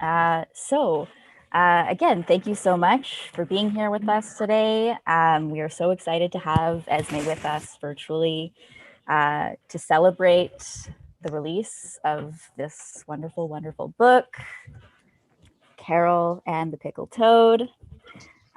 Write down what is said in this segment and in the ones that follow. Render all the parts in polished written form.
Again, thank you so much for being here with us today. We are so excited to have Esme with us virtually to celebrate the release of this wonderful, wonderful book, Carol and the Pickle-Toad.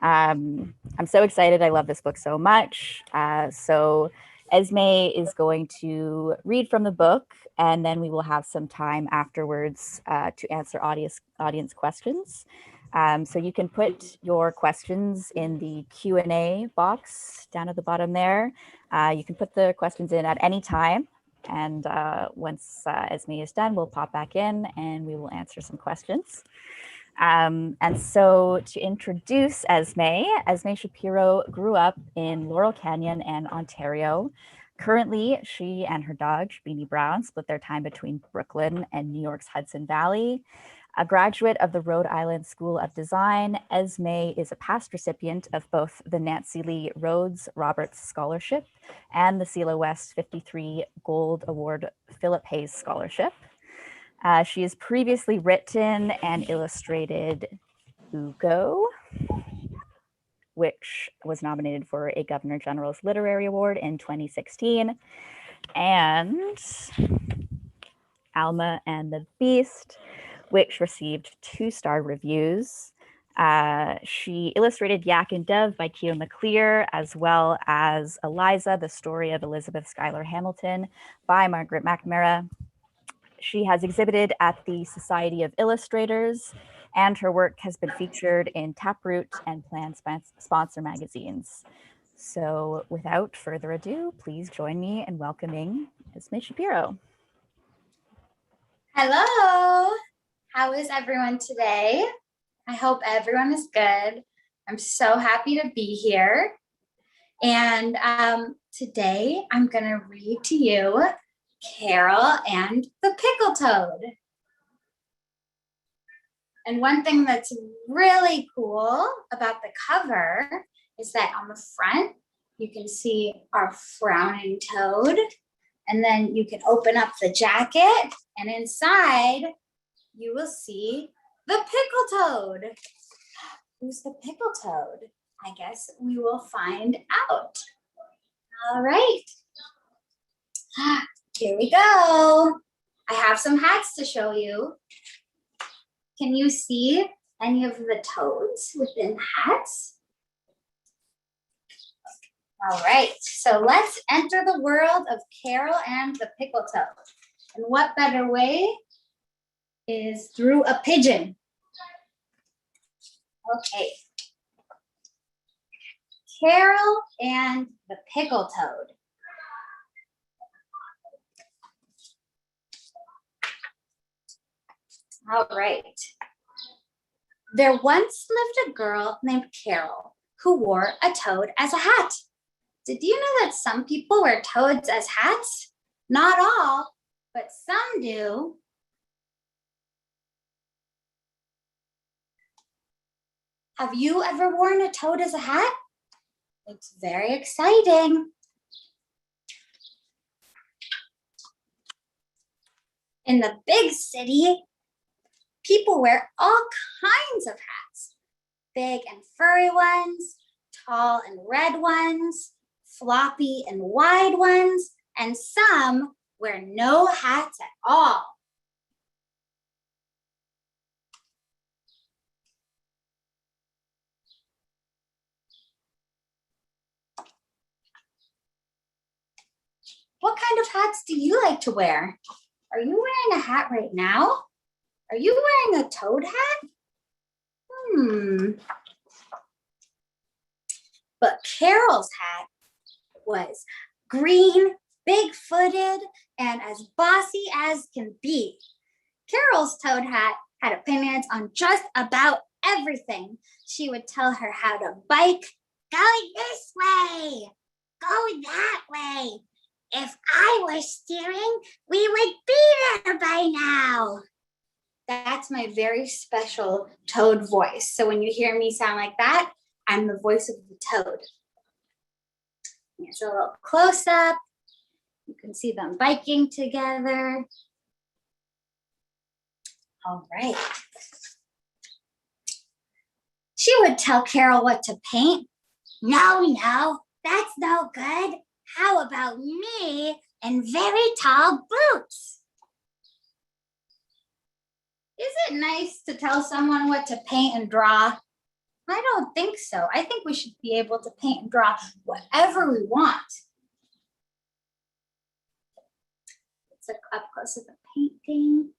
I'm so excited. I love this book so much. So Esme is going to read from the book, and then we will have some time afterwards to answer audience questions. So you can put your questions in the Q&A box down at the bottom there. You can put the questions in at any time. And once Esme is done, we'll pop back in and we will answer some questions. And so to introduce Esme Shapiro grew up in Laurel Canyon and Ontario. Currently, she and her dog, Beanie Brown, split their time between Brooklyn and New York's Hudson Valley. A graduate of the Rhode Island School of Design, Esme is a past recipient of both the Nancy Lee Rhodes Roberts Scholarship and the CELA West 53 Gold Award Philip Hayes Scholarship. She has previously written and illustrated Ooko, which was nominated for a Governor General's Literary Award in 2016, and Alma and the Beast, which received 2-star reviews. She illustrated Yak and Dove by Keogh McClear, as well as Eliza, the Story of Elizabeth Schuyler Hamilton by Margaret McNamara. She has exhibited at the Society of Illustrators, and her work has been featured in Taproot and Plan Sponsor magazines. So without further ado, please join me in welcoming Esme Shapiro. Hello, how is everyone today? I hope everyone is good. I'm so happy to be here. And today I'm gonna read to you Carol and the Pickle-Toad. And one thing that's really cool about the cover is that on the front, you can see our frowning toad. And then you can open up the jacket, and inside you will see the Pickle-Toad. Who's the Pickle-Toad? I guess we will find out. All right. Here we go. I have some hats to show you. Can you see any of the toads within hats? All right, so let's enter the world of Carol and the Pickle-Toad. And what better way is through a pigeon. Okay. Carol and the Pickle-Toad. All right. There once lived a girl named Carol who wore a toad as a hat. Did you know that some people wear toads as hats? Not all, but some do. Have you ever worn a toad as a hat? It's very exciting. In the big city, people wear all kinds of hats. Big and furry ones, tall and red ones, floppy and wide ones, and some wear no hats at all. What kind of hats do you like to wear? Are you wearing a hat right now? Are you wearing a toad hat? But Carol's hat was green, big-footed, and as bossy as can be. Carol's toad hat had opinions on just about everything. She would tell her how to bike, going this way, go that way. If I were steering, we would be there by now. That's my very special toad voice. So when you hear me sound like that, I'm the voice of the toad. Here's a little close-up. You can see them biking together. All right. She would tell Carol what to paint. No, that's no good. How about me in very tall boots? Is it nice to tell someone what to paint and draw? I don't think so. I think we should be able to paint and draw whatever we want. Let's look up close at the painting.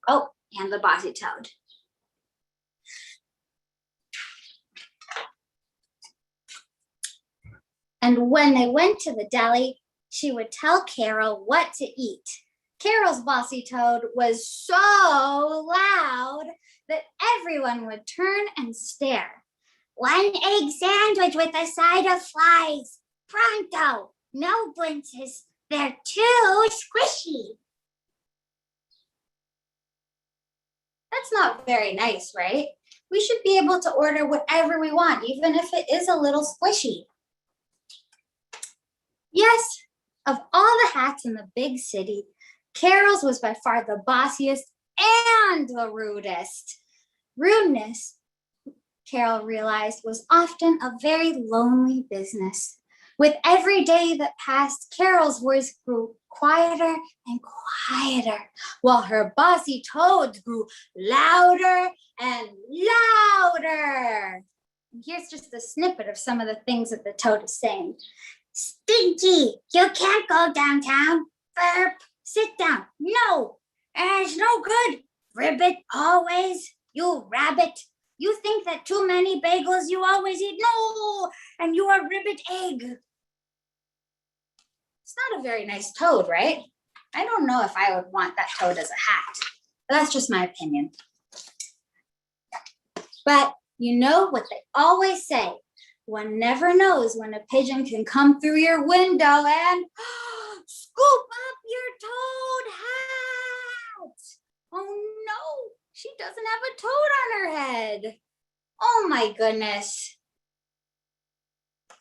Oh, and the bossy toad. And when they went to the deli, she would tell Carol what to eat. Carol's bossy toad was so loud that everyone would turn and stare. 1 egg sandwich with a side of flies. Pronto. No blinces. They're too squishy. That's not very nice, right? We should be able to order whatever we want, even if it is a little squishy. Yes, of all the hats in the big city, Carol's was by far the bossiest and the rudest. Rudeness, Carol realized, was often a very lonely business. With every day that passed, Carol's voice grew quieter and quieter, while her bossy toads grew louder and louder. And here's just a snippet of some of the things that the toad is saying. Stinky, you can't go downtown. Burp, sit down. No, it's no good. Ribbit, always. You rabbit. You think that too many bagels you always eat. No, and you are ribbit egg. It's not a very nice toad, right? I don't know if I would want that toad as a hat. But that's just my opinion. But you know what they always say. One never knows when a pigeon can come through your window and scoop up your toad hat. Oh no, she doesn't have a toad on her head. Oh my goodness.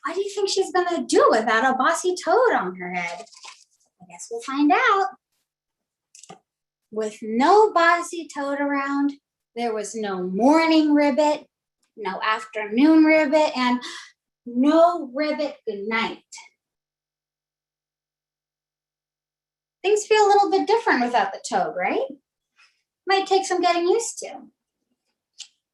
What do you think she's gonna do without a bossy toad on her head? I guess we'll find out. With no bossy toad around, there was no morning ribbit, no afternoon ribbit, and no ribbit goodnight. Things feel a little bit different without the toad, right? Might take some getting used to.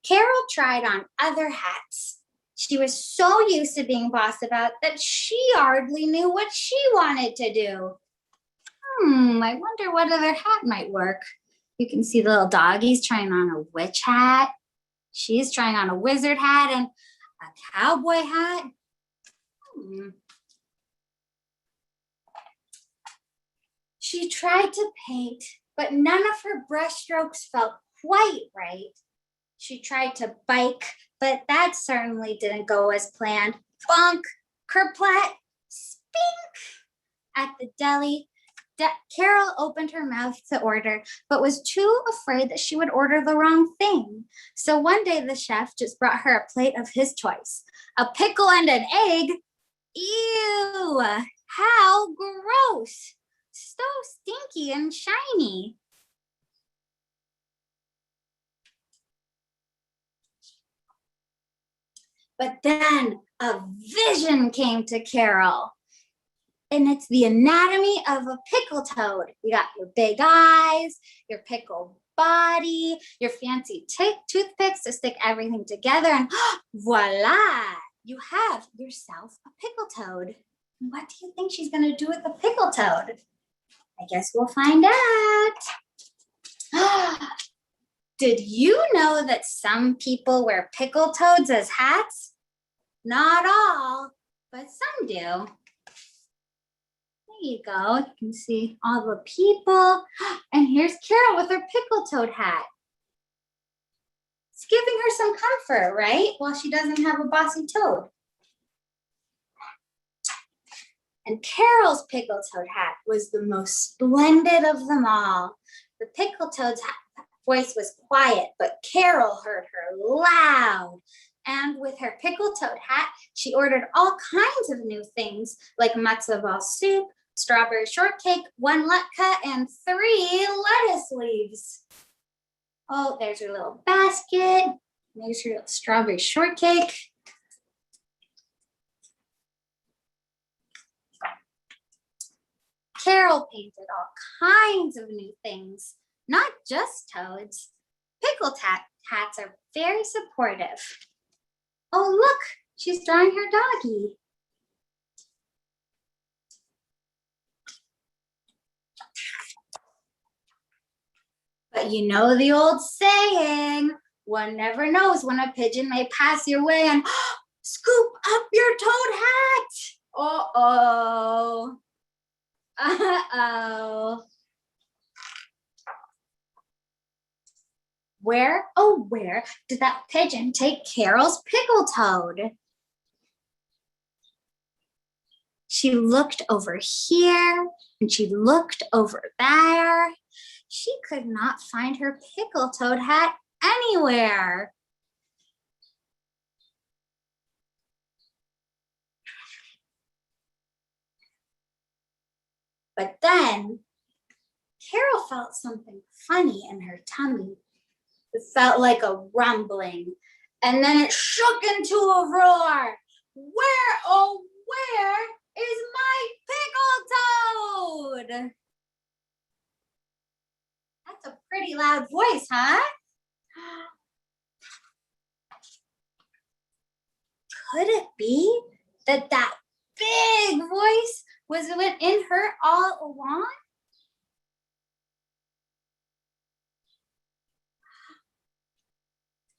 Carol tried on other hats. She was so used to being bossed about that she hardly knew what she wanted to do. I wonder what other hat might work. You can see the little doggies trying on a witch hat. She's trying on a wizard hat and a cowboy hat. She tried to paint, but none of her brushstrokes felt quite right. She tried to bike, but that certainly didn't go as planned. Bonk, kerplat, spink. At the deli, Carol opened her mouth to order, but was too afraid that she would order the wrong thing. So one day the chef just brought her a plate of his choice, a pickle and an egg. Ew, how gross. So stinky and shiny. But then a vision came to Carol. And it's the anatomy of a pickle toad. You got your big eyes, your pickle body, your fancy toothpicks to stick everything together, and voila, you have yourself a pickle toad. What do you think she's gonna do with the pickle toad? I guess we'll find out. Did you know that some people wear pickle toads as hats? Not all, but some do. There you go. You can see all the people. And here's Carol with her pickle toad hat. It's giving her some comfort, right? While she doesn't have a bossy toad. And Carol's pickle toad hat was the most splendid of them all. The pickle toad's voice was quiet, but Carol heard her loud. And with her pickle toad hat, she ordered all kinds of new things like matzo ball soup, strawberry shortcake, 1 latke, and 3 lettuce leaves. Oh, there's her little basket. Makes your strawberry shortcake. Carol painted all kinds of new things, not just toads. Hats are very supportive. Oh, look, she's drawing her doggy. But you know the old saying, one never knows when a pigeon may pass your way and scoop up your toad hat. Uh-oh. Uh-oh. Where, oh, where did that pigeon take Carol's pickle toad? She looked over here and she looked over there. She could not find her pickle toad hat anywhere. But then Carol felt something funny in her tummy. It felt like a rumbling, and then it shook into a roar. Where, oh, where is my pickle toad? That's a pretty loud voice, huh? Could it be that that big voice was in her all along?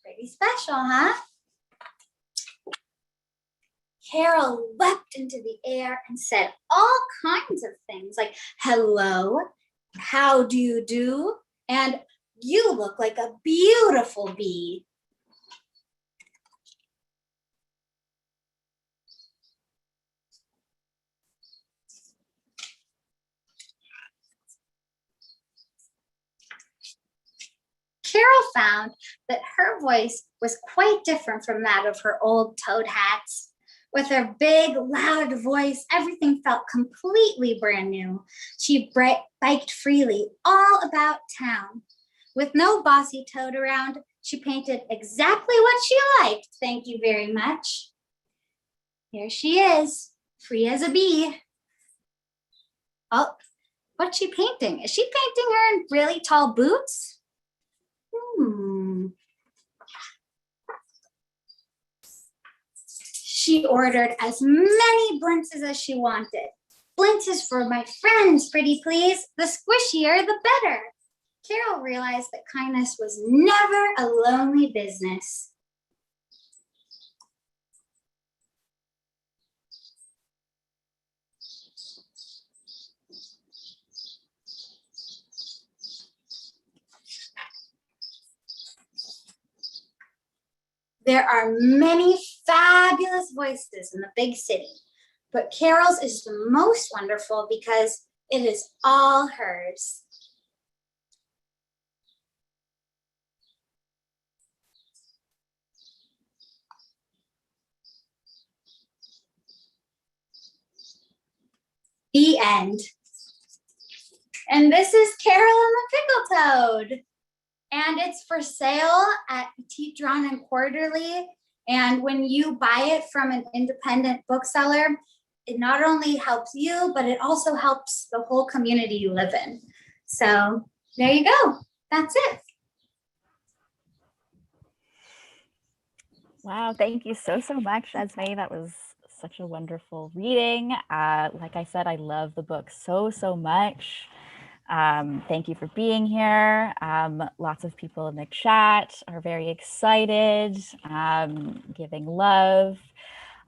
Pretty special, huh? Carol leapt into the air and said all kinds of things like, hello, how do you do? And you look like a beautiful bee. Carol found that her voice was quite different from that of her old toad hats. With her big, loud voice, everything felt completely brand new. She biked freely all about town. With no bossy toad around, she painted exactly what she liked. Thank you very much. Here she is, free as a bee. Oh, what's she painting? Is she painting her in really tall boots? She ordered as many blintzes as she wanted. Blintzes for my friends, pretty please. The squishier, the better. Carol realized that kindness was never a lonely business. There are many fabulous voices in the big city, but Carol's is the most wonderful because it is all hers. The end. And this is Carol and the Pickle Toad. And it's for sale at Petite Drawn and Quarterly. And when you buy it from an independent bookseller, it not only helps you, but it also helps the whole community you live in. So there you go. That's it. Wow, thank you so much, Esme. That was such a wonderful reading. Like I said, I love the book so much. Thank you for being here. Lots of people in the chat are very excited, giving love.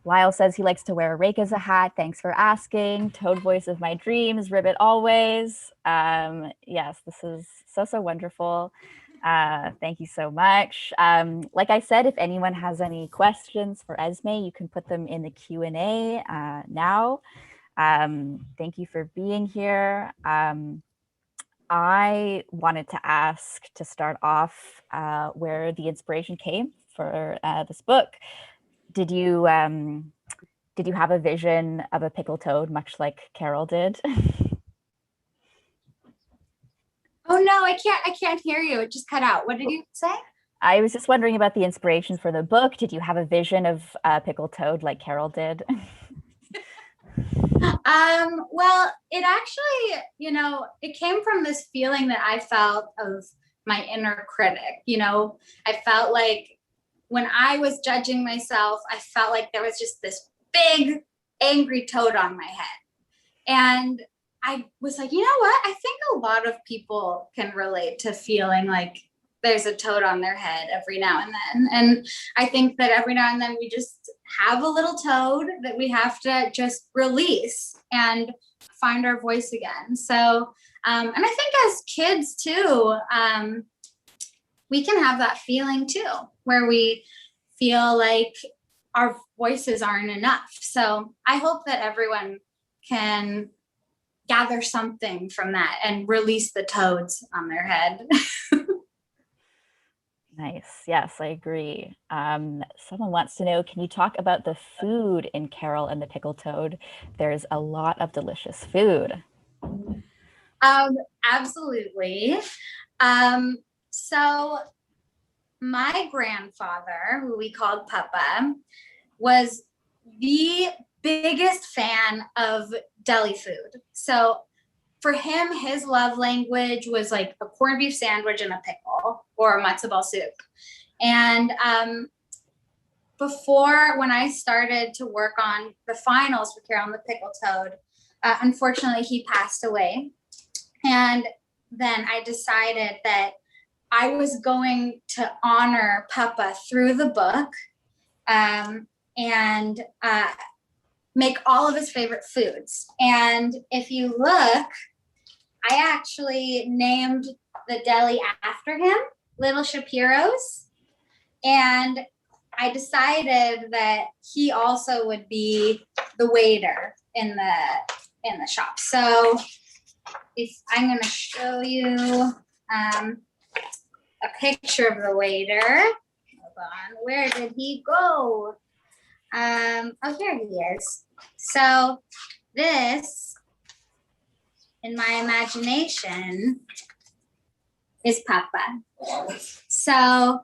Lyle says he likes to wear a rake as a hat. Thanks for asking. Toad voice of my dreams, ribbit always. Yes, this is so wonderful. Thank you so much. Like I said, if anyone has any questions for Esme, you can put them in the Q&A now. Thank you for being here. I wanted to ask to start off where the inspiration came for this book. Did you have a vision of a pickle toad, much like Carol did? Oh no, I can't hear you. It just cut out. What did you say? I was just wondering about the inspiration for the book. Did you have a vision of PICKLE-TOAD like Carol did? Well, it actually, it came from this feeling that I felt of my inner critic. I felt like when I was judging myself, I felt like there was just this big, angry toad on my head. And I was like, you know what? I think a lot of people can relate to feeling like there's a toad on their head every now and then. And I think that every now and then we just have a little toad that we have to just release and find our voice again. So, and I think as kids too, we can have that feeling too, where we feel like our voices aren't enough. So I hope that everyone can gather something from that and release the toads on their head. Nice. Yes, I agree. Someone wants to know, can you talk about the food in Carol and the PICKLE-TOAD? There's a lot of delicious food. Absolutely. So my grandfather, who we called Papa, was the biggest fan of deli food. So for him, his love language was like a corned beef sandwich and a pickle or a matzo ball soup. And before, when I started to work on the finals for Carol and the PICKLE-TOAD, unfortunately, he passed away. And then I decided that I was going to honor Papa through the book and make all of his favorite foods. And if you look, I actually named the deli after him, Little Shapiro's. And I decided that he also would be the waiter in the shop. So if I'm going to show you a picture of the waiter. Hold on, where did he go? Oh, here he is. So this, in my imagination, is Papa. So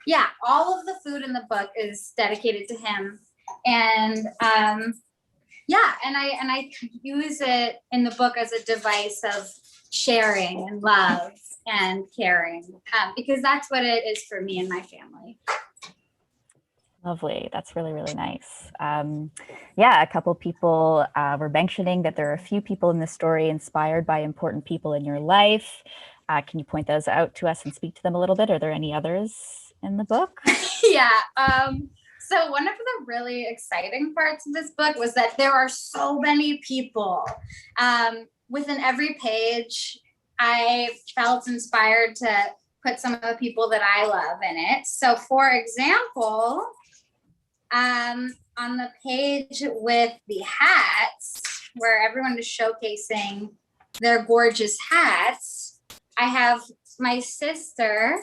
yeah, all of the food in the book is dedicated to him. And yeah, and I use it in the book as a device of sharing and love and caring, because that's what it is for me and my family. Lovely. That's really, really nice. Yeah, a couple people were mentioning that there are a few people in the story inspired by important people in your life. Can you point those out to us and speak to them a little bit? Are there any others in the book? Yeah. So one of the really exciting parts of this book was that there are so many people. Within every page, I felt inspired to put some of the people that I love in it. So for example, on the page with the hats, where everyone is showcasing their gorgeous hats, I have my sister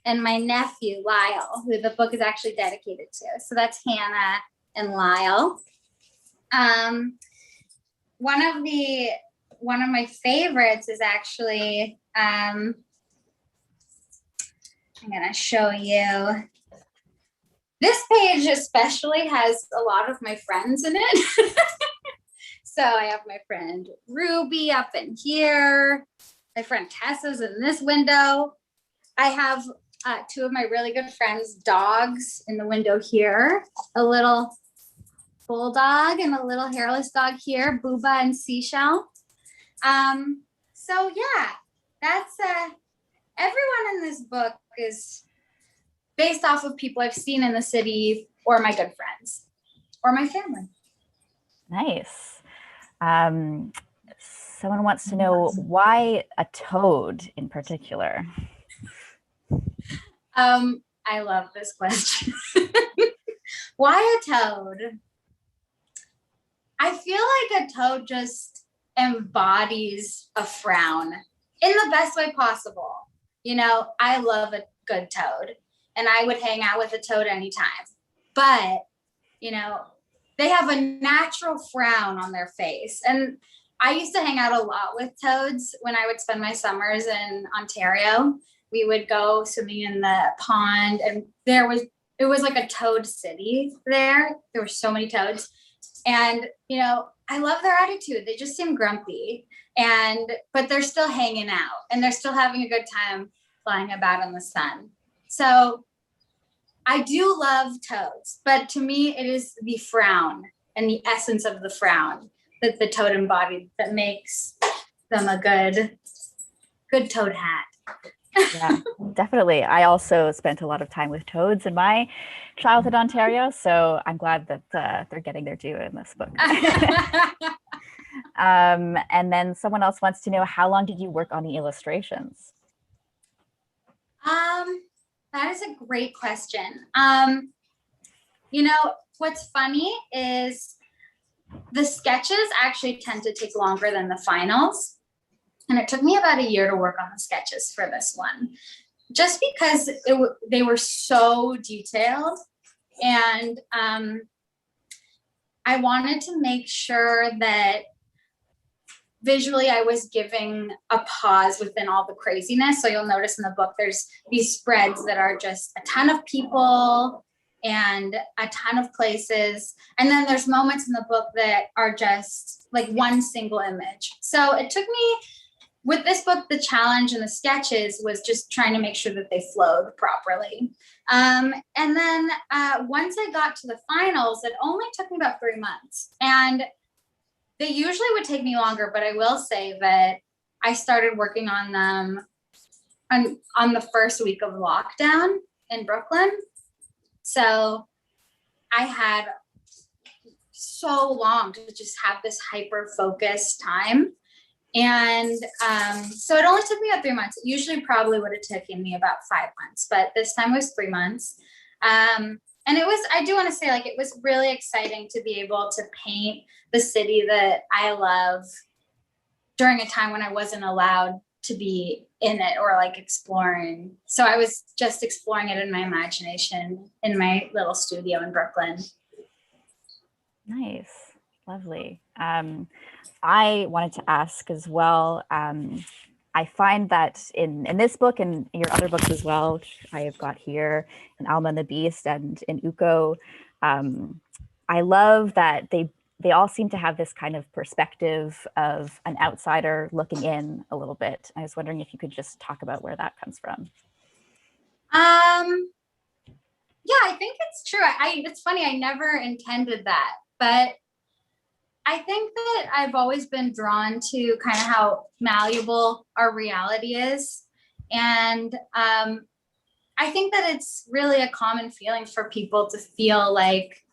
and my nephew, Lyle, who the book is actually dedicated to. So that's Hannah and Lyle. One of my favorites is actually, I'm gonna show you. This page especially has a lot of my friends in it. So I have my friend Ruby up in here. My friend Tessa's in this window. I have two of my really good friends' dogs in the window here. A little bulldog and a little hairless dog here, Booba and Seashell. So yeah, that's everyone in this book is based off of people I've seen in the city or my good friends or my family. Nice. Someone wants to know why a toad in particular. I love this question. Why a toad? I feel like a toad just embodies a frown in the best way possible. I love a good toad and I would hang out with a toad anytime. But, they have a natural frown on their face. And I used to hang out a lot with toads when I would spend my summers in Ontario. we would go swimming in the pond, and it was like a toad city there. There were so many toads. And, you know, I love their attitude. They just seem grumpy, but they're still hanging out and they're still having a good time flying about in the sun. So I do love toads, but to me, it is the frown and the essence of the frown that the toad embodied that makes them a good toad hat. Yeah, definitely. I also spent a lot of time with toads in my childhood Ontario, so I'm glad that they're getting their due in this book. And then someone else wants to know, how long did you work on the illustrations? That is a great question. You know, what's funny is the sketches actually tend to take longer than the finals. And it took me about a year to work on the sketches for this one, just because they were so detailed. And I wanted to make sure that visually I was giving a pause within all the craziness. So you'll notice in the book, there's these spreads that are just a ton of people and a ton of places. And then there's moments in the book that are just like one single image. So it took me, with this book, the challenge in the sketches was just trying to make sure that they flowed properly. And then once I got to the finals, it only took me about 3 months. And they usually would take me longer, but I will say that I started working on them on the first week of lockdown in Brooklyn. So I had so long to just have this hyper-focused time. And so it only took me about 3 months. It usually probably would have taken me about 5 months, but this time it was 3 months. And it was, I do want to say, like, it was really exciting to be able to paint the city that I love during a time when I wasn't allowed to be in it or like exploring. So I was just exploring it in my imagination in my little studio in Brooklyn. Nice, lovely. I wanted to ask as well, I find that in this book and in your other books as well, which I have got here, in Alma and the Beast and in Ooko, I love that they all seem to have this kind of perspective of an outsider looking in a little bit. I was wondering if you could just talk about where that comes from. Yeah, I think it's true. It's funny, I never intended that, but I think that I've always been drawn to kind of how malleable our reality is. And I think that it's really a common feeling for people to feel like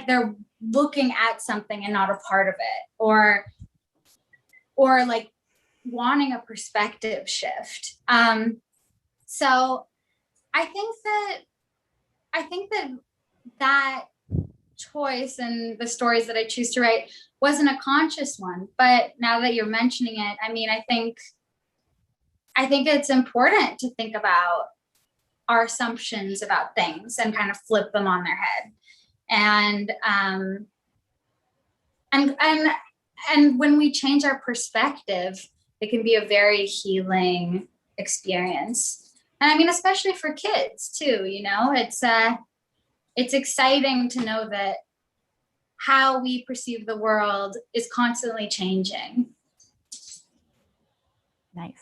they're looking at something and not a part of it, or like wanting a perspective shift. So I think that choice and the stories that I choose to write wasn't a conscious one, but now that you're mentioning it, I mean, I think it's important to think about our assumptions about things and kind of flip them on their head. And when we change our perspective, it can be a very healing experience. And I mean, especially for kids too, you know, it's exciting to know that how we perceive the world is constantly changing. Nice.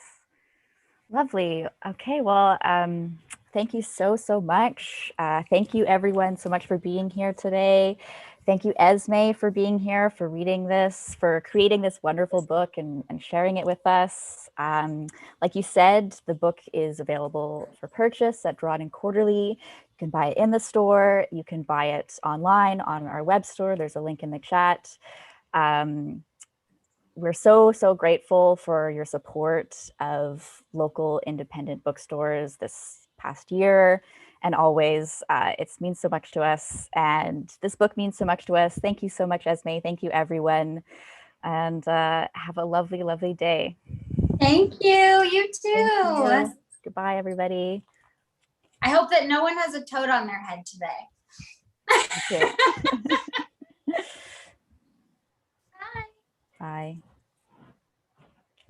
Lovely. Okay, well, thank you so much. Thank you everyone so much for being here today. Thank you, Esme, for being here, for reading this, for creating this wonderful book and sharing it with us. Like you said, the book is available for purchase at Drawn and Quarterly. You can buy it in the store. You can buy it online on our web store. There's a link in the chat. We're so grateful for your support of local independent bookstores this past year and always. It means so much to us, and this book means so much to us. Thank you so much, Esme. Thank you, everyone, and have a lovely day. Thank you. You too. Thank you. Goodbye, everybody. I hope that no one has a toad on their head today. Bye. Bye.